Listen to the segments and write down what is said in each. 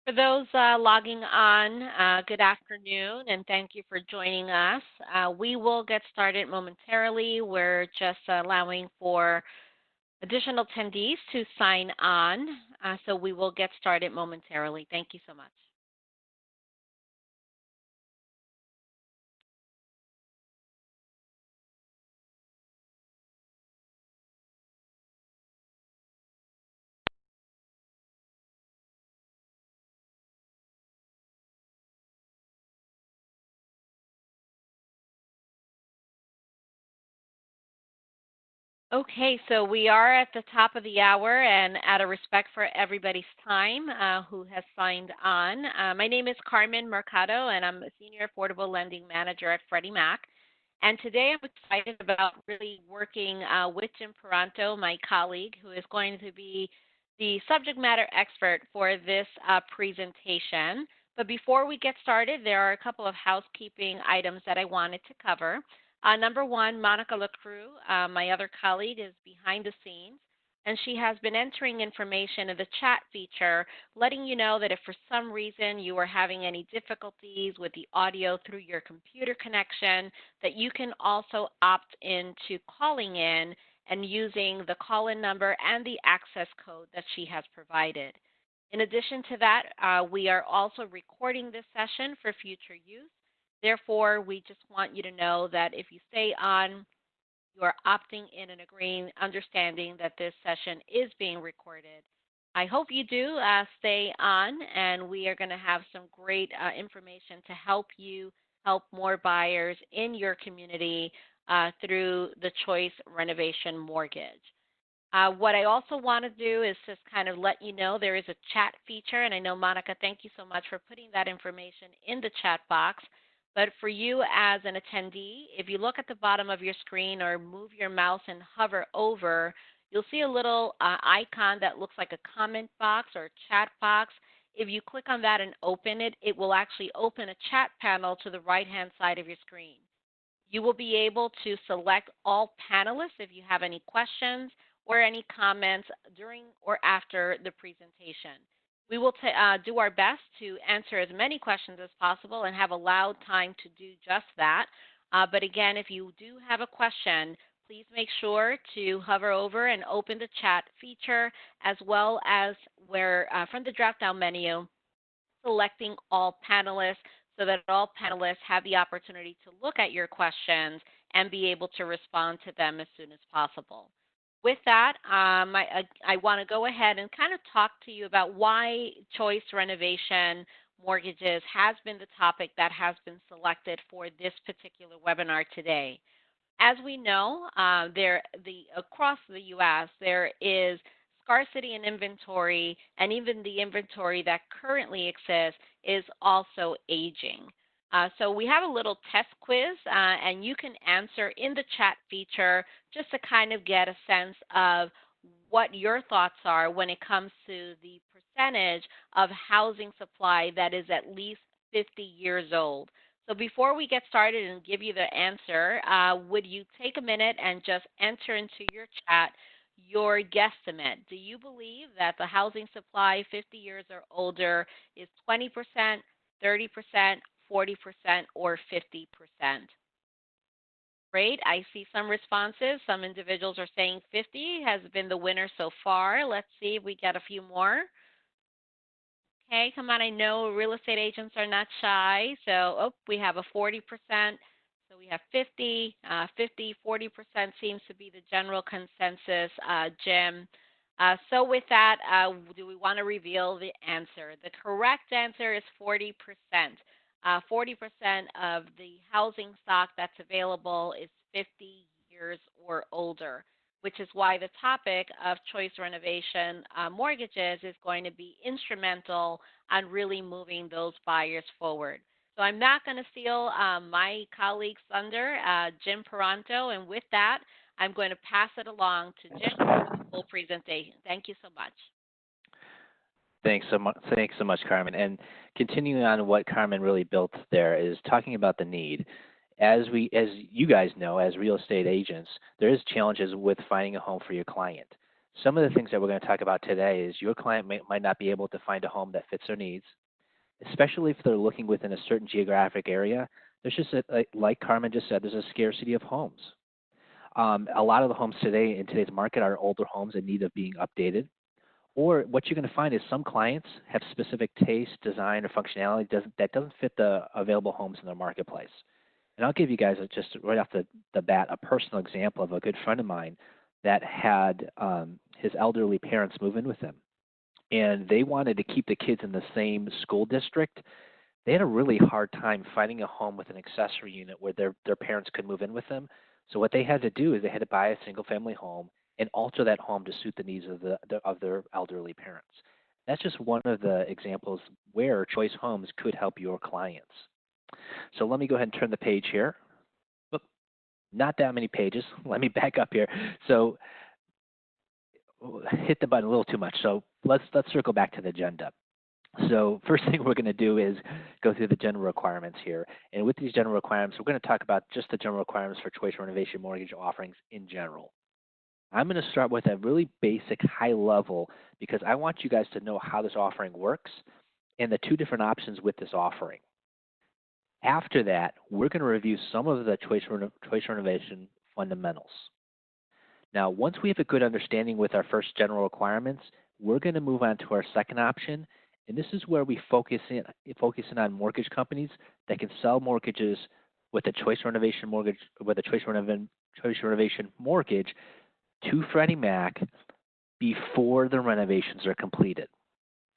For those logging on, good afternoon, and thank you for joining us. We will get started momentarily. We're just allowing for additional attendees to sign on, so we will get started momentarily. Thank you so much. Okay, so we are at the top of the hour, and out of respect for everybody's time who has signed on, my name is Carmen Mercado, and I'm a Senior Affordable Lending Manager at Freddie Mac. And today I'm excited about really working with Jim Peranto, my colleague, who is going to be the subject matter expert for this presentation. But before we get started, there are a couple of housekeeping items that I wanted to cover. Number one, Monica LaCrue, my other colleague, is behind the scenes, and she has been entering information in the chat feature, letting you know that if for some reason you are having any difficulties with the audio through your computer connection, that you can also opt into calling in and using the call-in number and the access code that she has provided. In addition to that, we are also recording this session for future use. Therefore, we just want you to know that if you stay on, you are opting in and agreeing, understanding that this session is being recorded. I hope you do stay on, and we are going to have some great information to help you help more buyers in your community through the Choice Renovation Mortgage. What I also want to do is just kind of let you know there is a chat feature, and I know, Monica, thank you so much for putting that information in the chat box. But for you as an attendee, if you look at the bottom of your screen or move your mouse and hover over, you'll see a little icon that looks like a comment box or a chat box. If you click on that and open it, it will actually open a chat panel to the right-hand side of your screen. You will be able to select all panelists if you have any questions or any comments during or after the presentation. We will do our best to answer as many questions as possible and have allowed time to do just that. But again, if you do have a question, please make sure to hover over and open the chat feature, as well as where from the drop-down menu, selecting all panelists so that all panelists have the opportunity to look at your questions and be able to respond to them as soon as possible. With that, I want to go ahead and kind of talk to you about why Choice Renovation Mortgages has been the topic that has been selected for this particular webinar today. As we know, across the U.S., there is scarcity in inventory, and even the inventory that currently exists is also aging. So we have a little test quiz, and you can answer in the chat feature just to kind of get a sense of what your thoughts are when it comes to the percentage of housing supply that is at least 50 years old. So before we get started and give you the answer, would you take a minute and just enter into your chat your guesstimate? Do you believe that the housing supply 50 years or older is 20%, 30%, 40%, or 50%? Great. I see some responses. Some individuals are saying 50 has been the winner so far. Let's see if we get a few more. Okay, come on. I know real estate agents are not shy. So, we have a 40%. So we have 50, 40% seems to be the general consensus, Jim. So with that, do we want to reveal the answer? The correct answer is 40%. 40% of the housing stock that's available is 50 years or older, which is why the topic of Choice Renovation Mortgages is going to be instrumental on really moving those buyers forward. So I'm not going to steal my colleague's thunder, Jim Peranto, and with that, I'm going to pass it along to Jim for the full presentation. Thank you so much. Thanks so much, Carmen. And continuing on what Carmen really built there is talking about the need. As you guys know, as real estate agents, there is challenges with finding a home for your client. Some of the things that we're going to talk about today is your client might not be able to find a home that fits their needs, especially if they're looking within a certain geographic area. There's just, like Carmen just said, there's a scarcity of homes. A lot of the homes today in today's market are older homes in need of being updated. Or what you're going to find is some clients have specific taste, design, or functionality that doesn't fit the available homes in their marketplace. And I'll give you guys just right off the bat a personal example of a good friend of mine that had his elderly parents move in with him. And they wanted to keep the kids in the same school district. They had a really hard time finding a home with an accessory unit where their parents could move in with them. So what they had to do is they had to buy a single-family home and alter that home to suit the needs of their elderly parents. That's just one of the examples where Choice Homes could help your clients. So let me go ahead and turn the page here. Oop, not that many pages. Let me back up here. So hit the button a little too much. So let's circle back to the agenda. So first thing we're going to do is go through the general requirements here. And with these general requirements, we're going to talk about just the general requirements for Choice Renovation mortgage offerings in general. I'm going to start with a really basic high level because I want you guys to know how this offering works and the two different options with this offering. After that, we're going to review some of the Choice Renovation fundamentals. Now, once we have a good understanding with our first general requirements, we're going to move on to our second option, and this is where we focus in on mortgage companies that can sell mortgages with a Choice Renovation mortgage, with a Choice Renovation mortgage to Freddie Mac before the renovations are completed.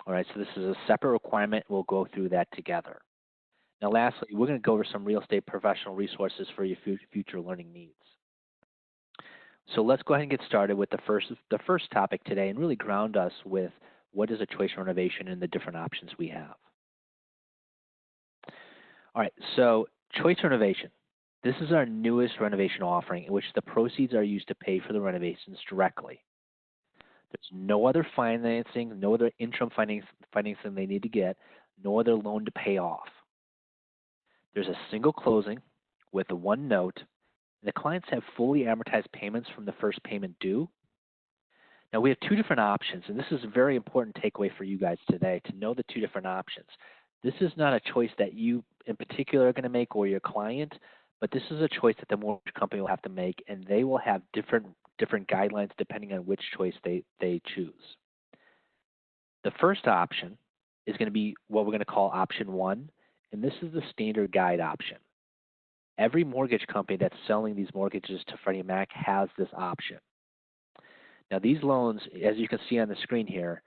All right, so this is a separate requirement. We'll go through that together. Now, lastly, we're going to go over some real estate professional resources for your future learning needs. So let's go ahead and get started with the first topic today and really ground us with what is a Choice Renovation and the different options we have. All right, so Choice Renovation. This is our newest renovation offering in which the proceeds are used to pay for the renovations directly. There's no other financing, no other interim financing they need to get, no other loan to pay off. There's a single closing with one note, and the clients have fully amortized payments from the first payment due. Now we have two different options, and this is a very important takeaway for you guys today to know the two different options. This is not a choice that you in particular are going to make or your client, but this is a choice that the mortgage company will have to make, and they will have different guidelines depending on which choice they choose. The first option is going to be what we're going to call option one, and this is the standard guide option. Every mortgage company that's selling these mortgages to Freddie Mac has this option. Now these loans, as you can see on the screen here,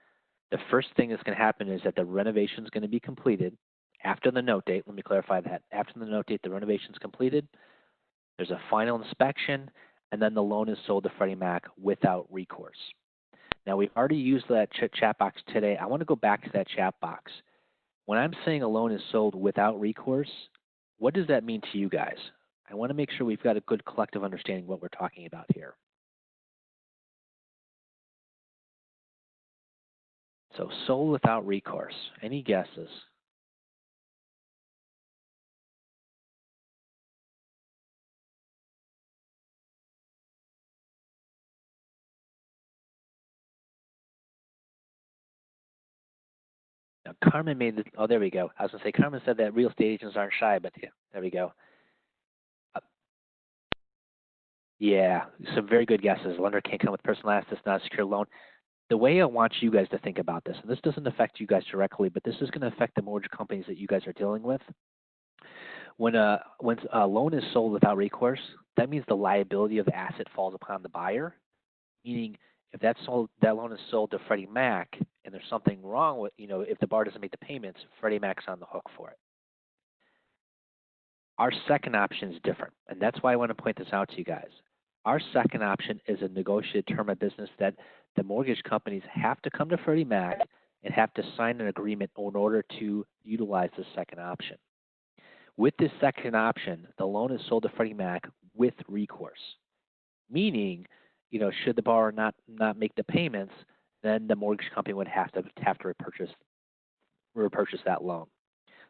the first thing that's going to happen is that the renovation is going to be completed after the note date. Let me clarify that. After the note date, the renovation is completed. There's a final inspection, and then the loan is sold to Freddie Mac without recourse. Now, we've already used that chat box today. I want to go back to that chat box. When I'm saying a loan is sold without recourse, what does that mean to you guys? I want to make sure we've got a good collective understanding of what we're talking about here. So sold without recourse. Any guesses? Now, Carmen made the, oh, there we go. I was going to say, Carmen said that real estate agents aren't shy, but yeah, there we go. Yeah, some very good guesses. The lender can't come with personal assets, not a secure loan. The way I want you guys to think about this, and this doesn't affect you guys directly, but this is going to affect the mortgage companies that you guys are dealing with. When a loan is sold without recourse, that means the liability of the asset falls upon the buyer, meaning if that loan is sold to Freddie Mac and there's something wrong with, if the borrower doesn't make the payments, Freddie Mac's on the hook for it. Our second option is different, and that's why I want to point this out to you guys. Our second option is a negotiated term of business that the mortgage companies have to come to Freddie Mac and have to sign an agreement in order to utilize the second option. With this second option, the loan is sold to Freddie Mac with recourse, meaning, should the borrower not make the payments, then the mortgage company would have to repurchase that loan.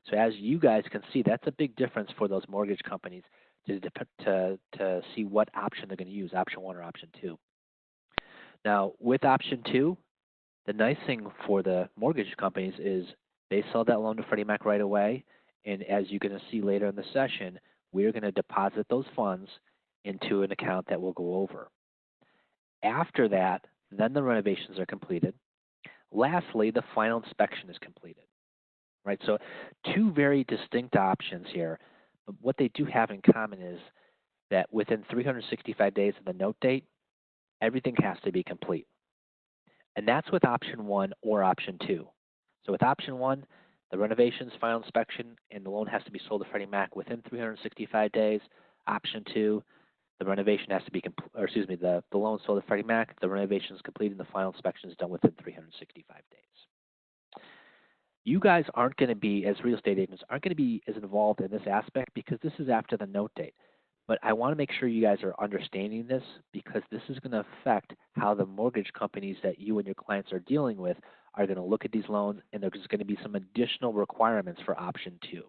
So as you guys can see, that's a big difference for those mortgage companies to see what option they're going to use, option one or option two. Now, with option 2, the nice thing for the mortgage companies is they sell that loan to Freddie Mac right away, and as you're going to see later in the session, we're going to deposit those funds into an account that we'll go over. After that, then the renovations are completed. Lastly, the final inspection is completed. Right? So 2 very distinct options here. But what they do have in common is that within 365 days of the note date, everything has to be complete. And that's with option 1 or option 2. So with option 1, the renovations, final inspection, and the loan has to be sold to Freddie Mac within 365 days. Option 2, the renovation has to be the loan sold to Freddie Mac, the renovation is completed, and the final inspection is done within 365 days. You guys aren't going to be, as real estate agents, aren't going to be as involved in this aspect because this is after the note date. But I want to make sure you guys are understanding this because this is going to affect how the mortgage companies that you and your clients are dealing with are going to look at these loans, and there's going to be some additional requirements for option 2.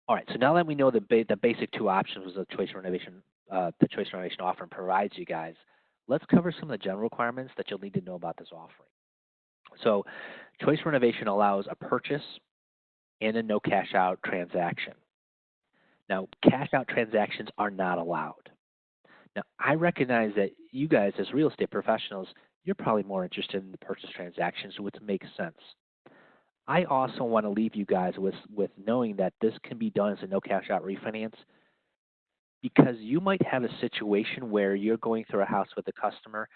All right, so now that we know the basic 2 options the Choice Renovation Offering provides you guys, let's cover some of the general requirements that you'll need to know about this offering. So Choice Renovation allows a purchase and a no cash out transaction. Now, cash out transactions are not allowed. Now, I recognize that you guys as real estate professionals, you're probably more interested in the purchase transactions, which makes sense. I also want to leave you guys with knowing that this can be done as a no cash out refinance because you might have a situation where you're going through a house with a customer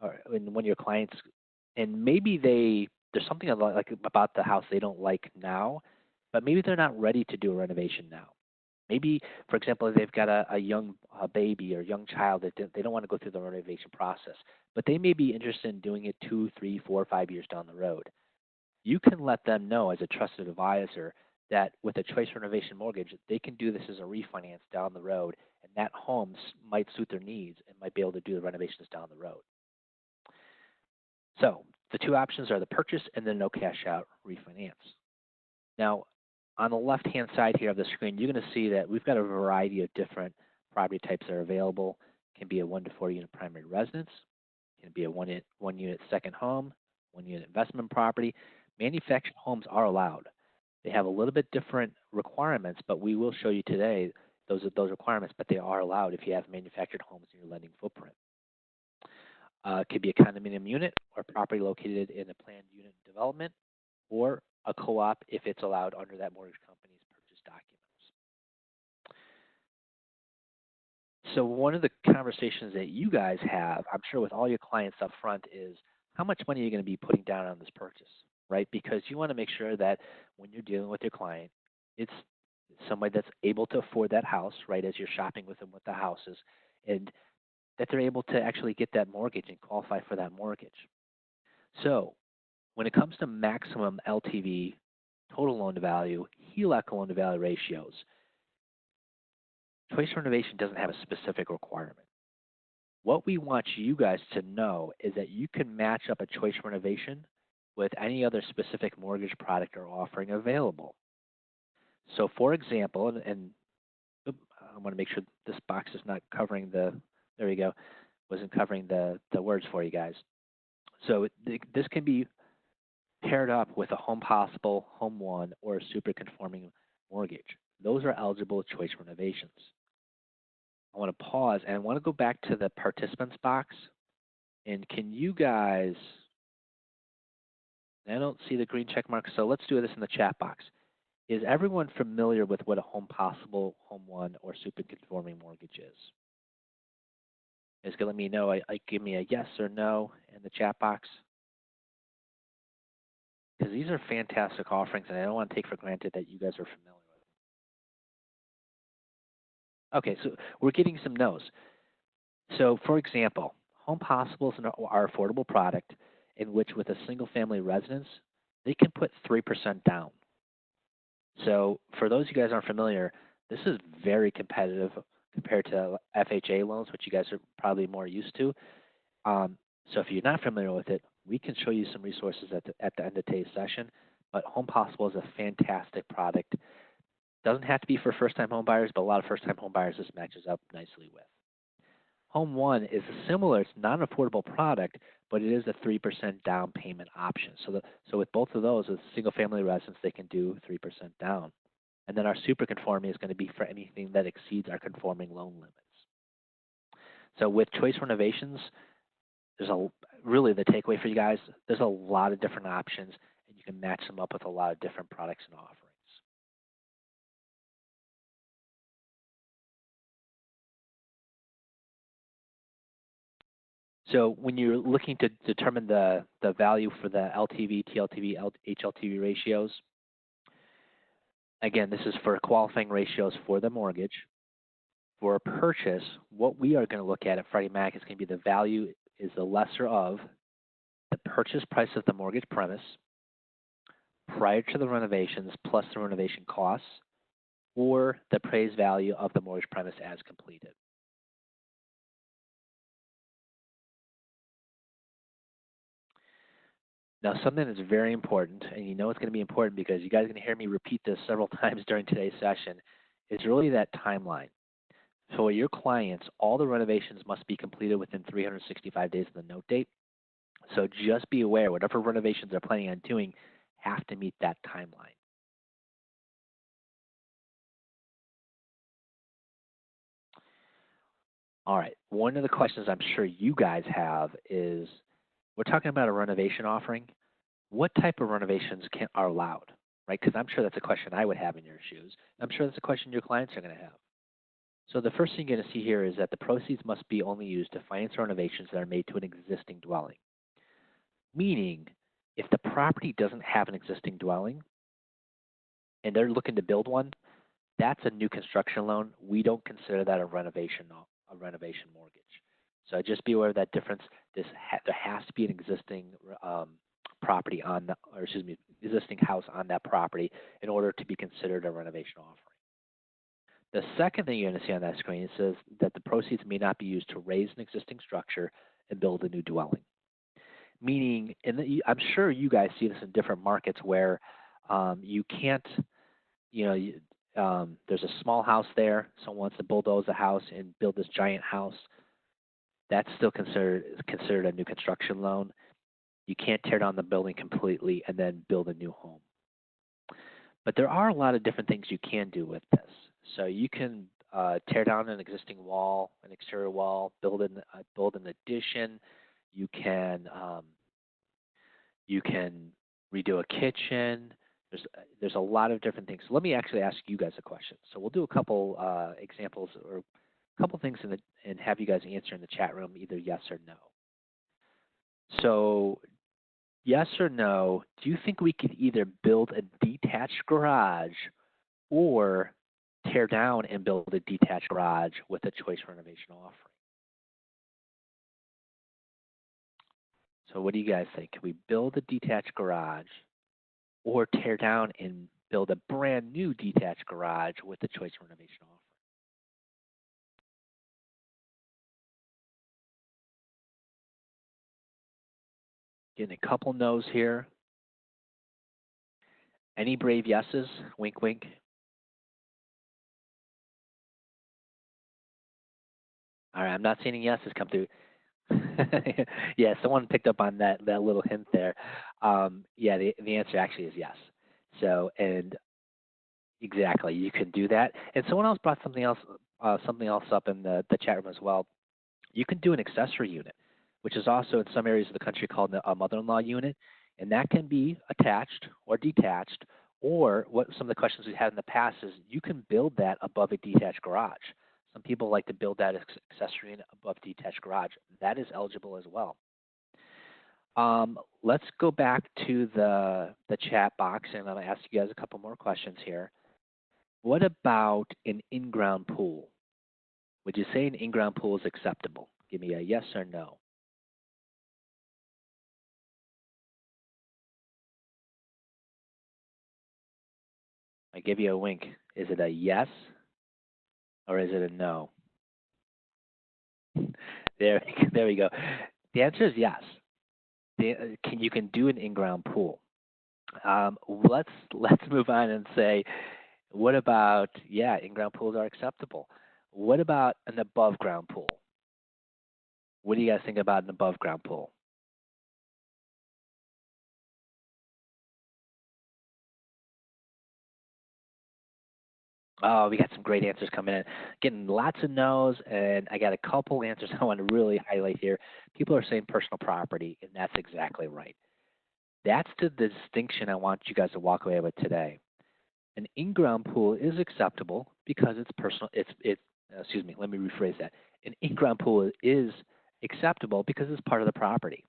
or one of your clients, and maybe there's something about the house they don't like now, but maybe they're not ready to do a renovation now. Maybe, for example, if they've got a young baby or young child that they don't want to go through the renovation process, but they may be interested in doing it 2, 3, 4, 5 years down the road. You can let them know as a trusted advisor that with a Choice Renovation mortgage, they can do this as a refinance down the road, and that home might suit their needs and might be able to do the renovations down the road. So the 2 options are the purchase and the no cash out refinance. Now, on the left-hand side here of the screen, you're going to see that we've got a variety of different property types that are available. It can be a 1 to 4 unit primary residence. It can be a one unit second home, 1 unit investment property. Manufactured homes are allowed. They have a little bit different requirements, but we will show you today those requirements, but they are allowed if you have manufactured homes in your lending footprint. It could be a condominium unit or property located in a planned unit development, or a co-op if it's allowed under that mortgage company's purchase documents. So one of the conversations that you guys have, I'm sure with all your clients up front, is how much money are you going to be putting down on this purchase, right? Because you want to make sure that when you're dealing with your client, it's somebody that's able to afford that house, right, as you're shopping with them with the houses, and that they're able to actually get that mortgage and qualify for that mortgage. So when it comes to maximum LTV, total loan to value, HELOC loan to value ratios, Choice Renovation doesn't have a specific requirement. What we want you guys to know is that you can match up a Choice Renovation with any other specific mortgage product or offering available. So for example, and I want to make sure this box is not covering there you go, wasn't covering the words for you guys. So this can be paired up with a Home Possible, Home One, or a super conforming mortgage. Those are eligible Choice Renovations. I want to pause and I want to go back to the participants box. And can you guys, I don't see the green check mark, so let's do this in the chat box. Is everyone familiar with what a Home Possible, Home One, or super conforming mortgage is? It's going to let me know. Give me a yes or no in the chat box. Because these are fantastic offerings, and I don't want to take for granted that you guys are familiar with them. Okay, so we're getting some no's. So, for example, Home Possible is our affordable product in which, with a single-family residence, they can put 3% down. So, for those of you guys aren't familiar, this is very competitive compared to FHA loans, which you guys are probably more used to. So, if you're not familiar with it, we can show you some resources at the end of today's session. But Home Possible is a fantastic product. Doesn't have to be for first-time home buyers, but a lot of first-time home buyers this matches up nicely with. Home One is similar. It's not an affordable product, but it is a 3% down payment option. So with both of those, with single family residents, they can do 3% down. And then our super conforming is going to be for anything that exceeds our conforming loan limits. So with Choice Renovations, there's really the takeaway for you guys, there's a lot of different options, and you can match them up with a lot of different products and offerings. So when you're looking to determine the value for the LTV, TLTV, HLTV ratios, again, this is for qualifying ratios for the mortgage. For a purchase, what we are going to look at Freddie Mac is going to be the value is the lesser of the purchase price of the mortgage premise prior to the renovations plus the renovation costs, or the appraised value of the mortgage premise as completed. Now, something that's very important, and you know it's going to be important because you guys are going to hear me repeat this several times during today's session, is really that timeline. So for your clients, all the renovations must be completed within 365 days of the note date. So just be aware, whatever renovations they're planning on doing have to meet that timeline. All right, one of the questions I'm sure you guys have is, we're talking about a renovation offering. What type of renovations are allowed, right? Because I'm sure that's a question I would have in your shoes. I'm sure that's a question your clients are going to have. So the first thing you're going to see here is that the proceeds must be only used to finance renovations that are made to an existing dwelling. Meaning, if the property doesn't have an existing dwelling and they're looking to build one, that's a new construction loan. We don't consider that a renovation mortgage. So just be aware of that difference. There has to be an existing property on the, or excuse me, existing house on that property in order to be considered a renovation offering. The second thing you're going to see on that screen says that the proceeds may not be used to raise an existing structure and build a new dwelling. Meaning, I'm sure you guys see this in different markets where you can't, there's a small house there, someone wants to bulldoze the house and build this giant house. That's still considered a new construction loan. You can't tear down the building completely and then build a new home. But there are a lot of different things you can do with this. So you can tear down an existing wall, an exterior wall, build an addition. You can redo a kitchen. There's a lot of different things. So let me actually ask you guys a question. So we'll do a couple examples or a couple things and have you guys answer in the chat room, either yes or no. So yes or no, do you think we could either build a detached garage or tear down and build a detached garage with a choice renovation offering? So what do you guys think? Can we build a detached garage or tear down and build a brand new detached garage with the choice renovation offering? Getting a couple no's here. Any brave yeses? Wink, wink. All right, I'm not seeing any yeses come through. Yeah, someone picked up on that little hint there. Yeah, the answer actually is yes. So, and exactly, you can do that. And someone else brought something else up in the chat room as well. You can do an accessory unit, which is also in some areas of the country called a mother-in-law unit, and that can be attached or detached. Or what some of the questions we've had in the past is you can build that above a detached garage. Some people like to build that accessory unit above detached garage. That is eligible as well. Let's go back to the chat box, and I'm going to ask you guys a couple more questions here. What about an in-ground pool? Would you say an in-ground pool is acceptable? Give me a yes or no. I give you a wink. Is it a yes or is it a no? There we go. The answer is yes. You can do an in-ground pool. Let's move on and say, what about, yeah, in-ground pools are acceptable. What about an above-ground pool? What do you guys think about an above ground pool? Oh, we got some great answers coming in. Getting lots of no's, and I got a couple answers I want to really highlight here. People are saying personal property, and that's exactly right. That's the distinction I want you guys to walk away with today. An in-ground pool is acceptable because it's personal. Excuse me. Let me rephrase that. An in-ground pool is acceptable because it's part of the property.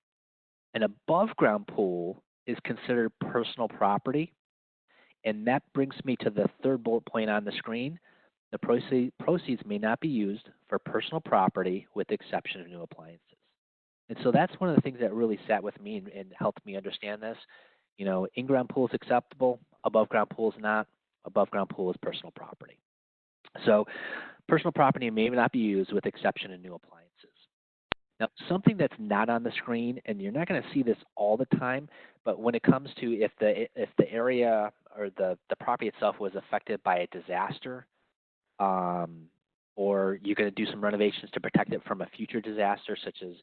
An above-ground pool is considered personal property. And that brings me to the third bullet point on the screen. The proceeds may not be used for personal property with the exception of new appliances. And so that's one of the things that really sat with me and helped me understand this. You know, in-ground pool is acceptable, above-ground pool is not. Above-ground pool is personal property. So personal property may not be used with the exception of new appliances. Now, something that's not on the screen, and you're not going to see this all the time, but when it comes to if the area or the property itself was affected by a disaster, or you're going to do some renovations to protect it from a future disaster, such as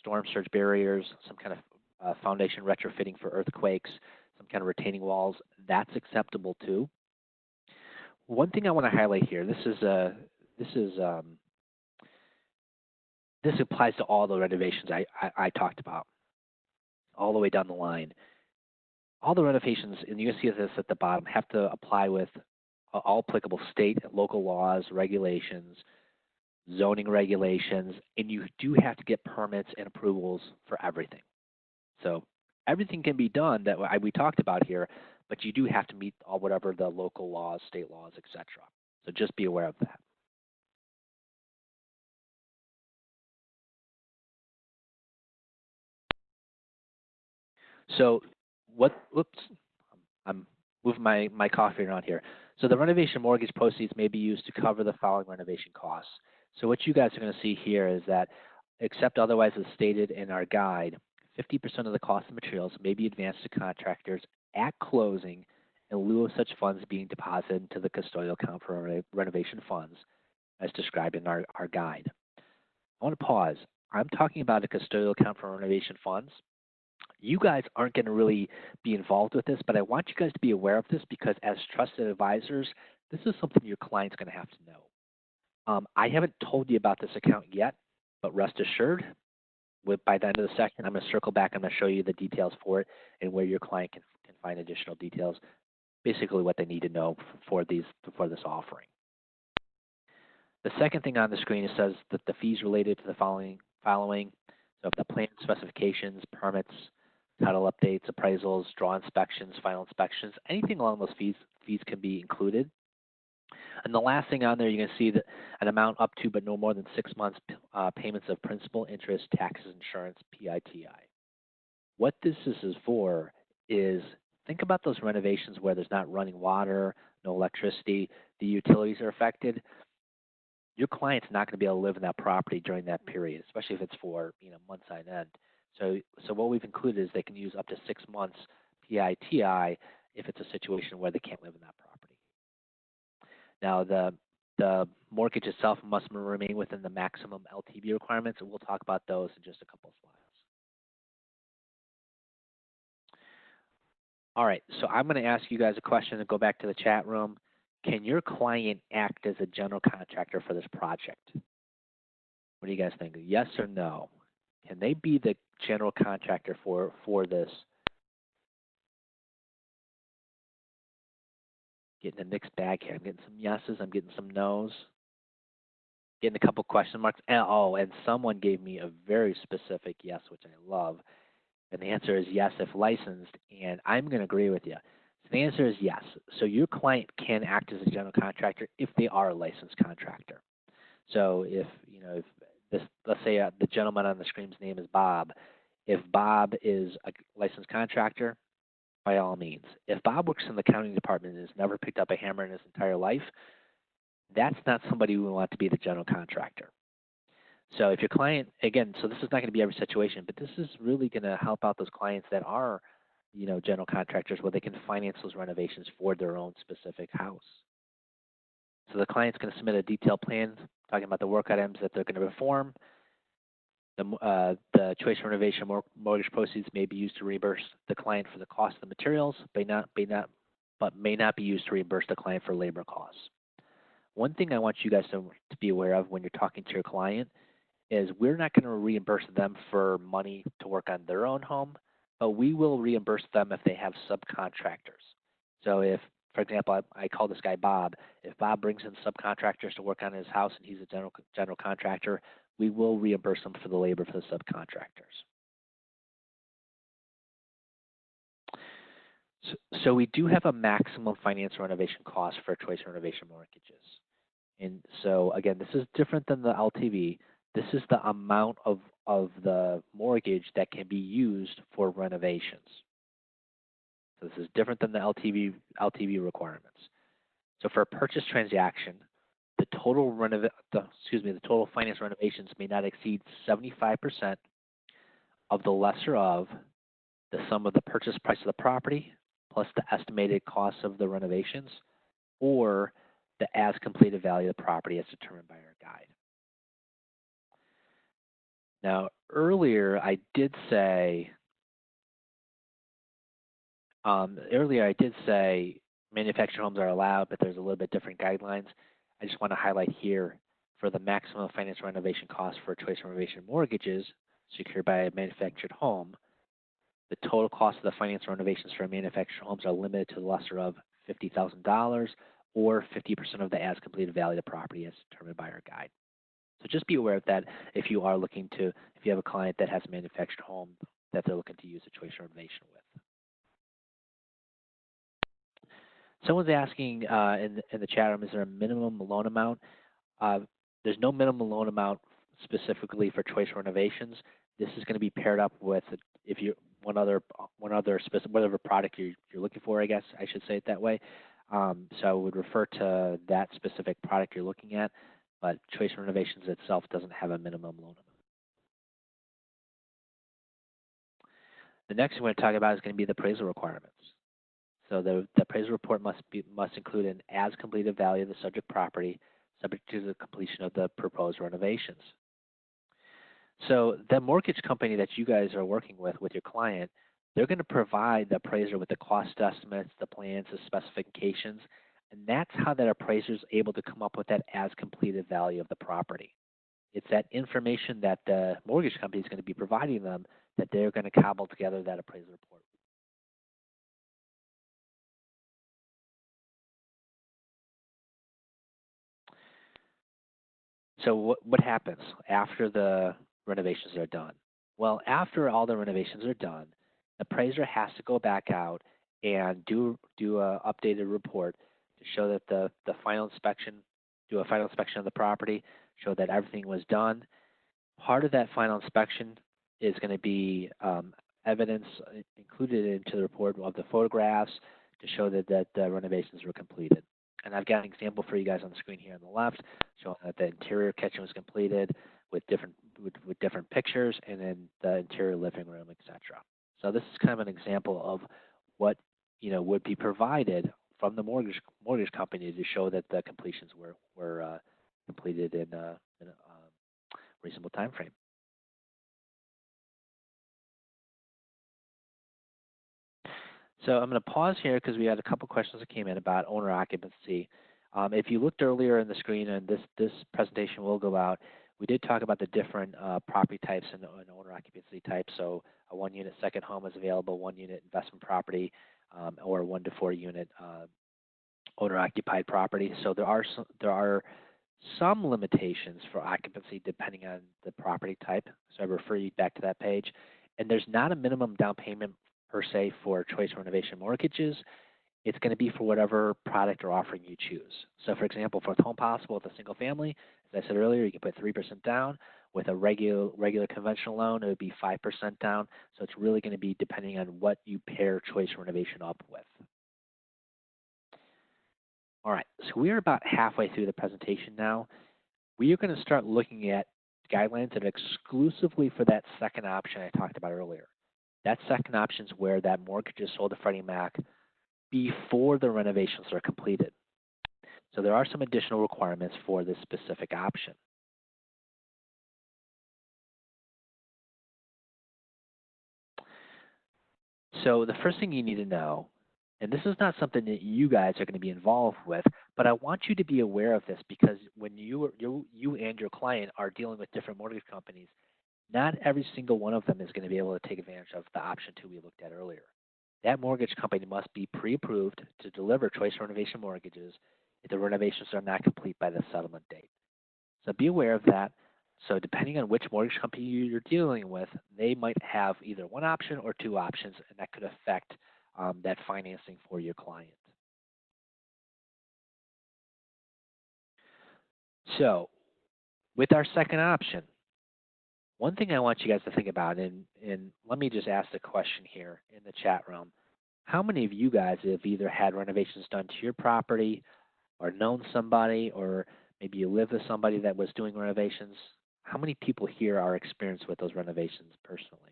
storm surge barriers, some kind of foundation retrofitting for earthquakes, some kind of retaining walls, that's acceptable too. One thing I want to highlight here, this applies to all the renovations I talked about, all the way down the line. All the renovations, and you can see this at the bottom, have to apply with all applicable state and local laws, regulations, zoning regulations, and you do have to get permits and approvals for everything. So everything can be done that we talked about here, but you do have to meet all whatever the local laws, state laws, etc. So just be aware of that. So whoops, I'm moving my coffee around here. So the renovation mortgage proceeds may be used to cover the following renovation costs. So what you guys are going to see here is that, except otherwise as stated in our guide, 50% of the cost of materials may be advanced to contractors at closing in lieu of such funds being deposited into the custodial account for renovation funds as described in our guide. I want to pause. I'm talking about a custodial account for renovation funds. You guys aren't going to really be involved with this, but I want you guys to be aware of this because as trusted advisors, this is something your client's going to have to know. I haven't told you about this account yet, but rest assured, by the end of the session, I'm going to circle back. I'm going to show you the details for it and where your client can find additional details, basically what they need to know for this offering. The second thing on the screen, it says that the fees related to the following. So if the plan specifications, permits, title updates, appraisals, draw inspections, final inspections, anything along those fees can be included. And the last thing on there, you're going to see that an amount up to but no more than 6 months payments of principal, interest, taxes, insurance, PITI. What this is for is think about those renovations where there's not running water, no electricity, the utilities are affected. Your client's not going to be able to live in that property during that period, especially if it's for months on end. So what we've included is they can use up to 6 months PITI if it's a situation where they can't live in that property. Now the mortgage itself must remain within the maximum LTV requirements, and we'll talk about those in just a couple of slides. All right, so I'm going to ask you guys a question and go back to the chat room. Can your client act as a general contractor for this project? What do you guys think? Yes or no? Can they be the general contractor for this? Getting a mixed bag here. I'm getting some yeses. I'm getting some nos. Getting a couple question marks. And someone gave me a very specific yes, which I love. And the answer is yes if licensed. And I'm going to agree with you. So the answer is yes. So your client can act as a general contractor if they are a licensed contractor. So if let's say the gentleman on the screen's name is Bob. If Bob is a licensed contractor, by all means. If Bob works in the accounting department and has never picked up a hammer in his entire life, that's not somebody we want to be the general contractor. So if your client, again, so this is not going to be every situation, but this is really going to help out those clients that are, general contractors where they can finance those renovations for their own specific house. So the client's going to submit a detailed plan talking about the work items that they're going to perform. The choice renovation mortgage proceeds may be used to reimburse the client for the cost of the materials, but may not be used to reimburse the client for labor costs. One thing I want you guys to be aware of when you're talking to your client is we're not going to reimburse them for money to work on their own home, but we will reimburse them if they have subcontractors. So if, for example, I call this guy Bob. If Bob brings in subcontractors to work on his house and he's a general contractor, we will reimburse them for the labor for the subcontractors. So we do have a maximum finance renovation cost for choice renovation mortgages. And so again, this is different than the LTV. This is the amount of the mortgage that can be used for renovations. So this is different than the LTV requirements. So for a purchase transaction, the total finance renovations may not exceed 75% of the lesser of the sum of the purchase price of the property plus the estimated cost of the renovations, or the as completed value of the property as determined by our guide. Now, earlier I did say manufactured homes are allowed, but there's a little bit different guidelines. I just want to highlight here for the maximum finance renovation cost for choice renovation mortgages secured by a manufactured home, the total cost of the finance renovations for manufactured homes are limited to the lesser of $50,000 or 50% of the as completed value of the property as determined by our guide. So just be aware of that if you have a client that has a manufactured home that they're looking to use a choice renovation with. Someone's asking in the chat room, is there a minimum loan amount? There's no minimum loan amount specifically for choice renovations. This is going to be paired up with whatever product you're looking for, I guess I should say it that way. So I would refer to that specific product you're looking at, but choice renovations itself doesn't have a minimum loan amount. The next thing we're going to talk about is going to be the appraisal requirements. So the appraisal report must include an as completed value of the subject property, subject to the completion of the proposed renovations. So the mortgage company that you guys are working with your client, they're going to provide the appraiser with the cost estimates, the plans, the specifications, and that's how that appraiser is able to come up with that as completed value of the property. It's that information that the mortgage company is going to be providing them that they're going to cobble together that appraisal report. So what happens after the renovations are done? Well, after all the renovations are done, the appraiser has to go back out and do an updated report to show that do a final inspection of the property, show that everything was done. Part of that final inspection is going to be evidence included into the report of the photographs to show that the renovations were completed. And I've got an example for you guys on the screen here on the left, showing that the interior kitchen was completed with different pictures, and then the interior living room, etc. So this is kind of an example of what would be provided from the mortgage company to show that the completions were completed in a reasonable time frame. So I'm going to pause here because we had a couple questions that came in about owner occupancy. If you looked earlier in the screen, and this presentation will go out, we did talk about the different property types and owner occupancy types. So a 1-unit second home is available, 1-unit investment property, or 1 to 4 unit owner occupied property. So there are some limitations for occupancy depending on the property type. So I refer you back to that page. And there's not a minimum down payment per se for choice renovation mortgages. It's going to be for whatever product or offering you choose. So for example, for Home Possible with a single family, as I said earlier, you can put 3% down. With a regular conventional loan, it would be 5% down. So it's really going to be depending on what you pair choice renovation up with. All right, so we're about halfway through the presentation now. We are going to start looking at guidelines that are exclusively for that second option I talked about earlier. That second option is where that mortgage is sold to Freddie Mac before the renovations are completed. So there are some additional requirements for this specific option. So the first thing you need to know, and this is not something that you guys are going to be involved with, but I want you to be aware of this because when you and your client are dealing with different mortgage companies, not every single one of them is going to be able to take advantage of the option 2 we looked at earlier. That mortgage company must be pre-approved to deliver choice renovation mortgages if the renovations are not complete by the settlement date. So be aware of that. So depending on which mortgage company you're dealing with, they might have either one option or two options, and that could affect that financing for your client. So with our second option, one thing I want you guys to think about, and let me just ask the question here in the chat room. How many of you guys have either had renovations done to your property or known somebody, or maybe you live with somebody that was doing renovations? How many people here are experienced with those renovations personally?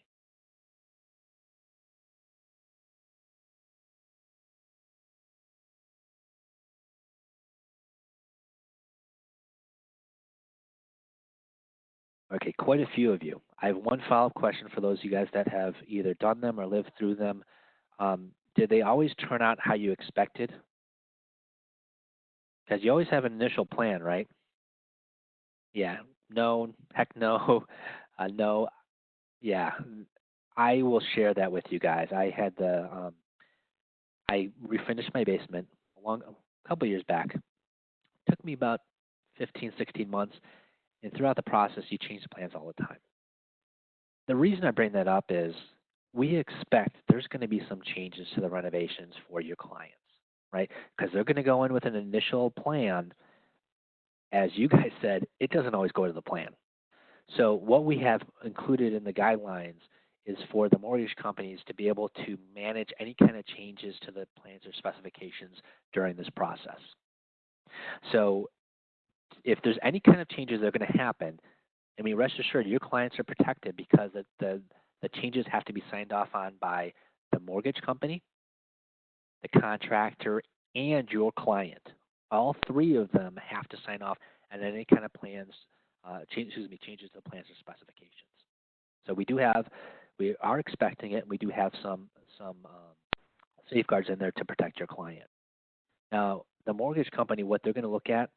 Okay, quite a few of you. I have one follow-up question for those of you guys that have either done them or lived through them. Did they always turn out how you expected? Because you always have an initial plan, right? Yeah, no, heck no, no, yeah. I will share that with you guys. I refinished my basement a couple years back. It took me about 15, 16 months, and throughout the process, you change the plans all the time. The reason I bring that up is we expect there's going to be some changes to the renovations for your clients, right? Because they're going to go in with an initial plan. As you guys said, it doesn't always go to the plan. So what we have included in the guidelines is for the mortgage companies to be able to manage any kind of changes to the plans or specifications during this process. So if there's any kind of changes that are going to happen, I mean, rest assured, your clients are protected because the changes have to be signed off on by the mortgage company, the contractor, and your client. All three of them have to sign off on any kind of plans, changes to the plans or specifications. So we are expecting it. We do have some safeguards in there to protect your client. Now, the mortgage company, what they're going to look at,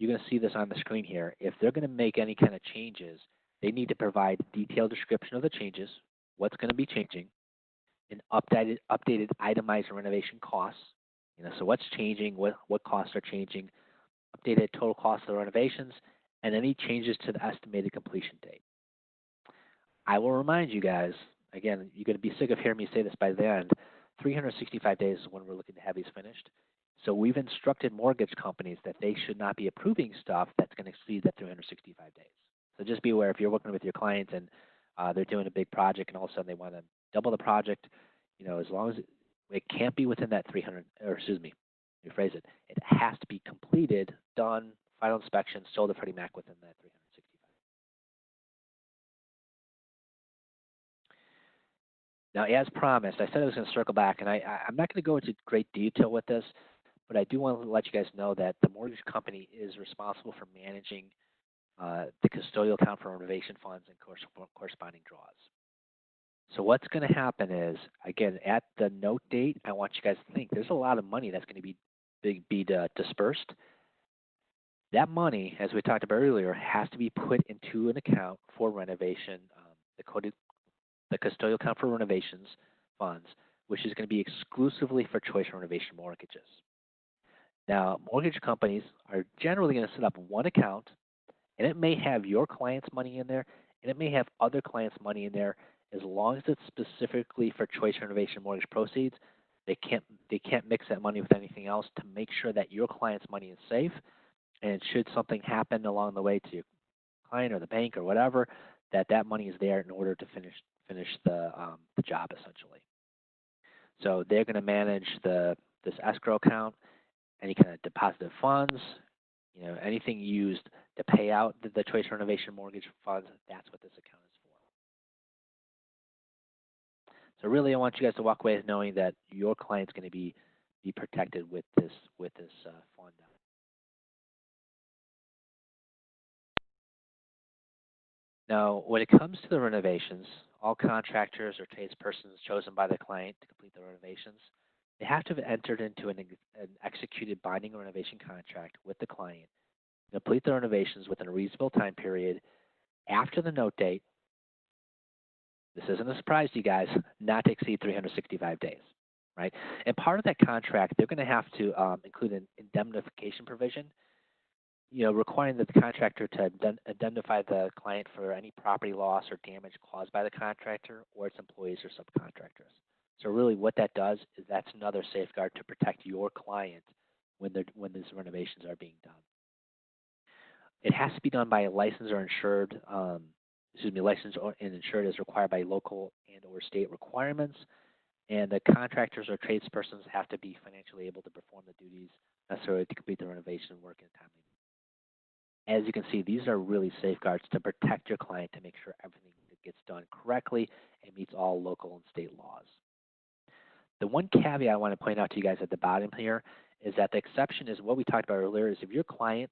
you're going to see this on the screen here. If they're going to make any kind of changes, they need to provide detailed description of the changes, what's going to be changing, an updated itemized renovation costs. So what's changing, what costs are changing, updated total cost of the renovations, and any changes to the estimated completion date. I will remind you guys, again, you're going to be sick of hearing me say this by the end, 365 days is when we're looking to have these finished. So we've instructed mortgage companies that they should not be approving stuff that's going to exceed that 365 days. So just be aware if you're working with your clients and they're doing a big project and all of a sudden they want to double the project, as long as it can't be within that 300, or excuse me, rephrase it, it has to be completed, done, final inspection, sold to Freddie Mac within that 365. Now, as promised, I said I was going to circle back, and I'm not going to go into great detail with this, but I do want to let you guys know that the mortgage company is responsible for managing the custodial account for renovation funds and corresponding draws. So what's going to happen is, again, at the note date, I want you guys to think there's a lot of money that's going to be dispersed. That money, as we talked about earlier, has to be put into an account for renovation, the custodial account for renovations funds, which is going to be exclusively for choice renovation mortgages. Now, mortgage companies are generally going to set up one account, and it may have your client's money in there, and it may have other clients' money in there. As long as it's specifically for choice renovation mortgage proceeds, they can't mix that money with anything else to make sure that your client's money is safe. And should something happen along the way to your client or the bank or whatever, that money is there in order to finish the job essentially. So they're going to manage this escrow account, any kind of deposited funds, anything used to pay out the choice renovation mortgage funds. That's what this account is for. So really, I want you guys to walk away knowing that your client's going to be protected with this fund. Now, when it comes to the renovations, all contractors or tradespersons chosen by the client to complete the renovations, they have to have entered into an executed binding renovation contract with the client to complete the renovations within a reasonable time period after the note date. This isn't a surprise to you guys, not to exceed 365 days, right? And part of that contract, they're going to have to include an indemnification provision, requiring the contractor to indemnify the client for any property loss or damage caused by the contractor or its employees or subcontractors. So really what that does is that's another safeguard to protect your client when these renovations are being done. It has to be done by a licensed or insured, licensed and insured as required by local and or state requirements. And the contractors or tradespersons have to be financially able to perform the duties necessary to complete the renovation work in a timely manner. As you can see, these are really safeguards to protect your client to make sure everything gets done correctly and meets all local and state laws. The one caveat I want to point out to you guys at the bottom here is that the exception is what we talked about earlier is if your client,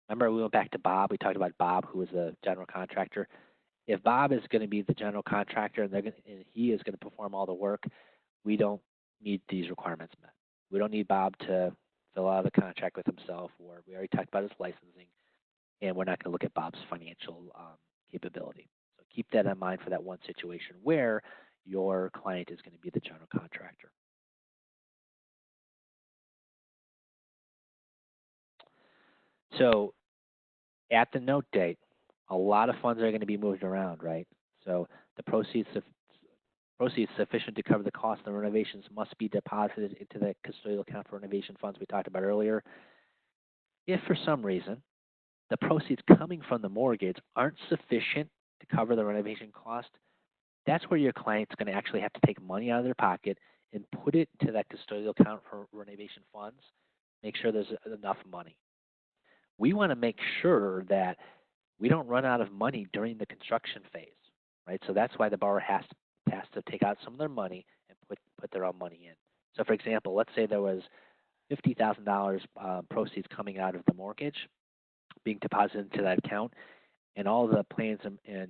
remember we went back to Bob, we talked about Bob who was the general contractor. If Bob is going to be the general contractor and he is going to perform all the work, we don't need these requirements met. We don't need Bob to fill out the contract with himself, or we already talked about his licensing, and we're not going to look at Bob's financial capability. So keep that in mind for that one situation where your client is going to be the general contractor. So at the note date, a lot of funds are going to be moved around, right? So the proceeds sufficient to cover the cost of the renovations must be deposited into the custodial account for renovation funds we talked about earlier. If for some reason the proceeds coming from the mortgage aren't sufficient to cover the renovation cost, that's where your client's going to actually have to take money out of their pocket and put it to that custodial account for renovation funds, make sure there's enough money. We want to make sure that we don't run out of money during the construction phase, right? So that's why the borrower has to take out some of their money and put their own money in. So for example, let's say there was $50,000 proceeds coming out of the mortgage being deposited into that account, and all the plans and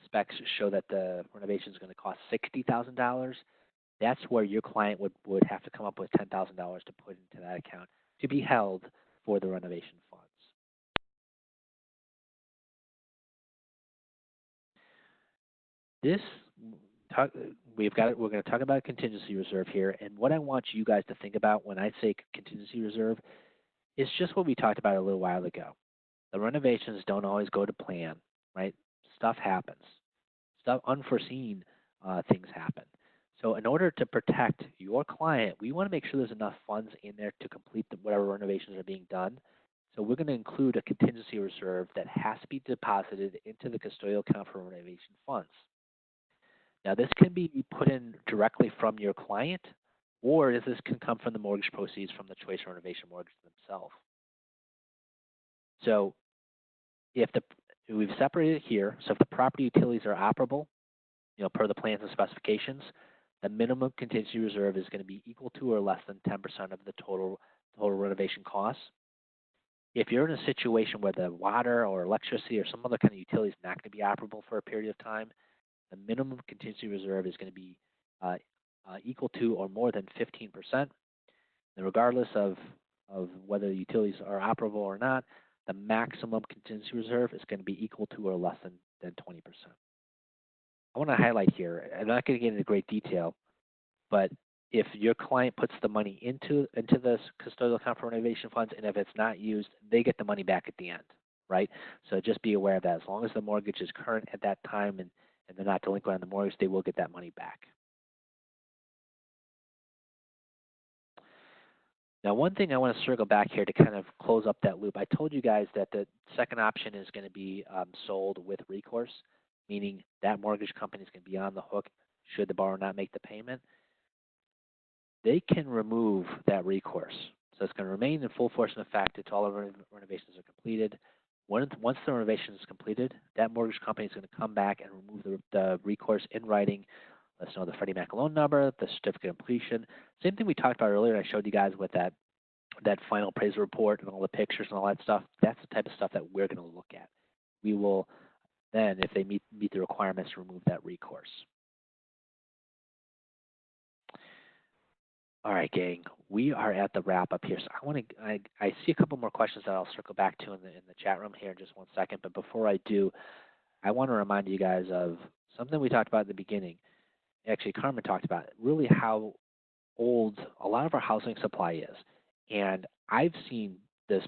specs show that the renovation is going to cost $60,000. That's where your client would have to come up with $10,000 to put into that account to be held for the renovation funds. We're going to talk about contingency reserve here, and what I want you guys to think about when I say contingency reserve is just what we talked about a little while ago. The renovations don't always go to plan, right? Stuff happens. Unforeseen things happen. So in order to protect your client, we want to make sure there's enough funds in there to complete whatever renovations are being done. So we're going to include a contingency reserve that has to be deposited into the custodial account for renovation funds. Now, this can be put in directly from your client, or this can come from the mortgage proceeds from the choice renovation mortgage themselves. So we've separated it here. So if the property utilities are operable, per the plans and specifications, the minimum contingency reserve is going to be equal to or less than 10% of the total renovation costs. If you're in a situation where the water or electricity or some other kind of utility is not going to be operable for a period of time, the minimum contingency reserve is going to be equal to or more than 15%. And regardless of whether the utilities are operable or not, the maximum contingency reserve is going to be equal to or less than 20%. I want to highlight here, I'm not going to get into great detail, but if your client puts the money into this custodial account for renovation funds, and if it's not used, they get the money back at the end, right? So just be aware of that. As long as the mortgage is current at that time and they're not delinquent on the mortgage, they will get that money back. Now, one thing I want to circle back here to kind of close up that loop. I told you guys that the second option is going to be sold with recourse, meaning that mortgage company is going to be on the hook should the borrower not make the payment. They can remove that recourse. So it's going to remain in full force and effect until all the renovations are completed. Once the renovation is completed, that mortgage company is going to come back and remove the recourse in writing. Let us know the Freddie Mac loan number, the certificate of completion. Same thing we talked about earlier. I showed you guys with that final appraisal report and all the pictures and all that stuff. That's the type of stuff that we're going to look at. then, if they meet the requirements, remove that recourse. All right, gang, we are at the wrap up here. So I see a couple more questions that I'll circle back to in the chat room here in just one second. But before I do, I want to remind you guys of something we talked about at the beginning. Actually, Carmen talked about it, really how old a lot of our housing supply is. And I've seen this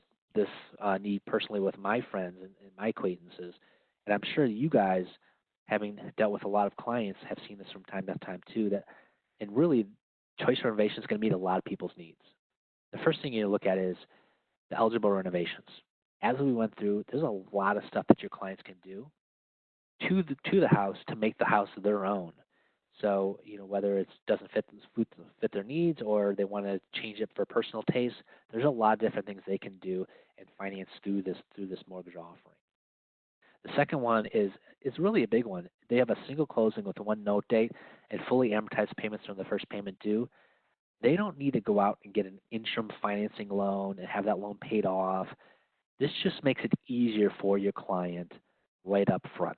need personally with my friends and my acquaintances. And I'm sure you guys, having dealt with a lot of clients, have seen this from time to time too. And really, choice renovation is going to meet a lot of people's needs. The first thing you need to look at is the eligible renovations. As we went through, there's a lot of stuff that your clients can do to the house to make the house their own. So, whether it doesn't fit their needs or they want to change it for personal taste, there's a lot of different things they can do and finance through this mortgage offering. The second one is really a big one. They have a single closing with one note date and fully amortized payments from the first payment due. They don't need to go out and get an interim financing loan and have that loan paid off. This just makes it easier for your client right up front.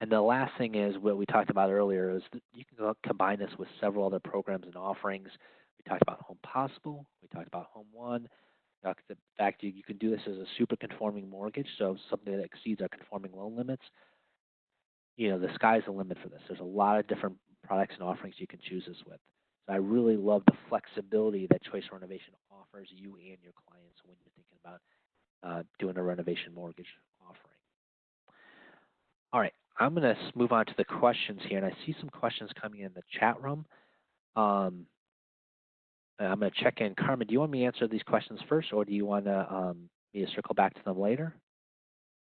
And the last thing is what we talked about earlier is that you can combine this with several other programs and offerings. We talked about Home Possible. We talked about Home One. The fact you can do this as a super conforming mortgage, so something that exceeds our conforming loan limits. The sky's the limit for this. There's a lot of different products and offerings you can choose this with. So I really love the flexibility that Choice Renovation offers you and your clients when you're thinking about doing a renovation mortgage offering. All right, I'm going to move on to the questions here, and I see some questions coming in the chat room. I'm going to check in. Carmen, do you want me to answer these questions first, or do you want me to circle back to them later?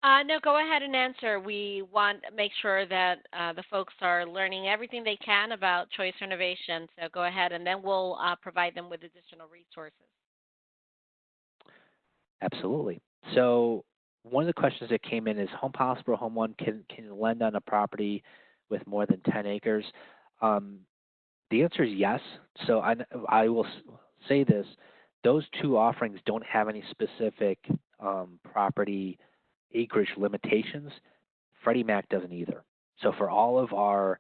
No, go ahead and answer. We want to make sure that the folks are learning everything they can about choice renovation. So go ahead, and then we'll provide them with additional resources. Absolutely. So one of the questions that came in is Home Possible or Home One can lend on a property with more than 10 acres? The answer is yes. So I will say this. Those two offerings don't have any specific property acreage limitations. Freddie Mac doesn't either. So for all of our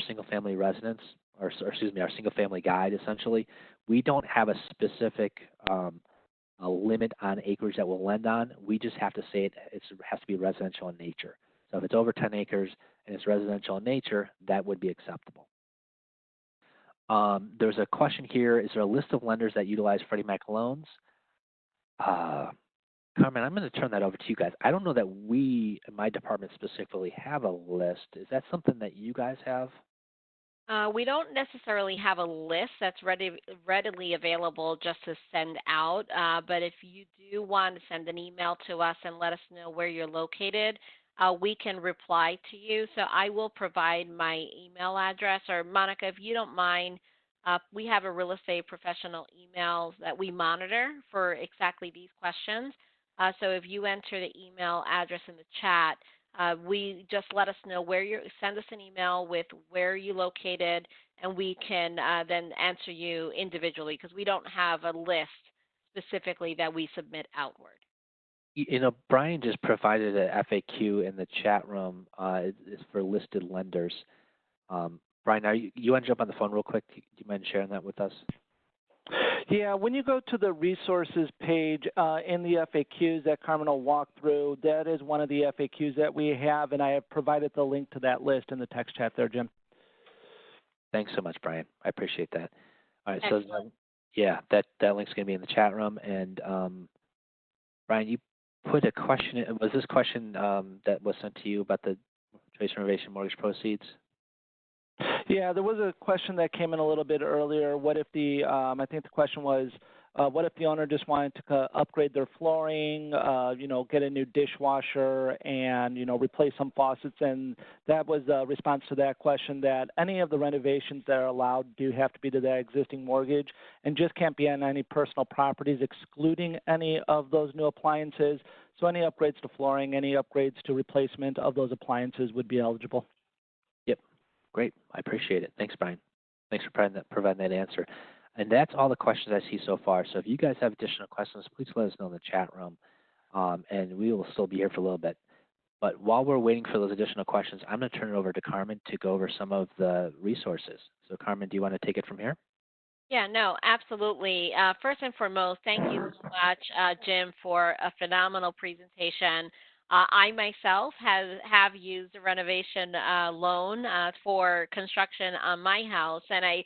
single-family residents, or excuse me, our single-family guide, essentially, we don't have a specific a limit on acreage that we'll lend on. We just have to say it has to be residential in nature. So if it's over 10 acres and it's residential in nature, that would be acceptable. There's a question here. Is there a list of lenders that utilize Freddie Mac loans? Carmen, I'm going to turn that over to you guys. I don't know that we, in my department specifically, have a list. Is that something that you guys have? We don't necessarily have a list that's readily available just to send out, but if you do want to send an email to us and let us know where you're located, we can reply to you. So I will provide my email address, or Monica, if you don't mind, we have a real estate professional email that we monitor for exactly these questions. So if you enter the email address in the chat, we just let us know send us an email with where you're located, and we can then answer you individually, because we don't have a list specifically that we submit outward. Brian just provided a FAQ in the chat room. It's for listed lenders. Brian, you want to jump on the phone real quick? Do you mind sharing that with us? Yeah, when you go to the resources page in the FAQs that Carmen will walk through, that is one of the FAQs that we have, and I have provided the link to that list in the text chat there, Jim. Thanks so much, Brian. I appreciate that. All right, excellent. So yeah, that link's going to be in the chat room. And Brian, you put a question. Was this question that was sent to you about the Choice Renovation mortgage proceeds? Yeah, there was a question that came in a little bit earlier. What if I think the question was, what if the owner just wanted to upgrade their flooring, get a new dishwasher and, replace some faucets? And that was the response to that question, that any of the renovations that are allowed do have to be to that existing mortgage and just can't be on any personal properties, excluding any of those new appliances. So any upgrades to flooring, any upgrades to replacement of those appliances would be eligible. Yep. Great. I appreciate it. Thanks, Brian. Thanks for providing that answer. And that's all the questions I see so far. So if you guys have additional questions, please let us know in the chat room, and we will still be here for a little bit. But while we're waiting for those additional questions, I'm going to turn it over to Carmen to go over some of the resources. So Carmen, do you want to take it from here? Yeah, no, absolutely. First and foremost, thank you so much, Jim, for a phenomenal presentation. I myself have used a renovation loan for construction on my house, and I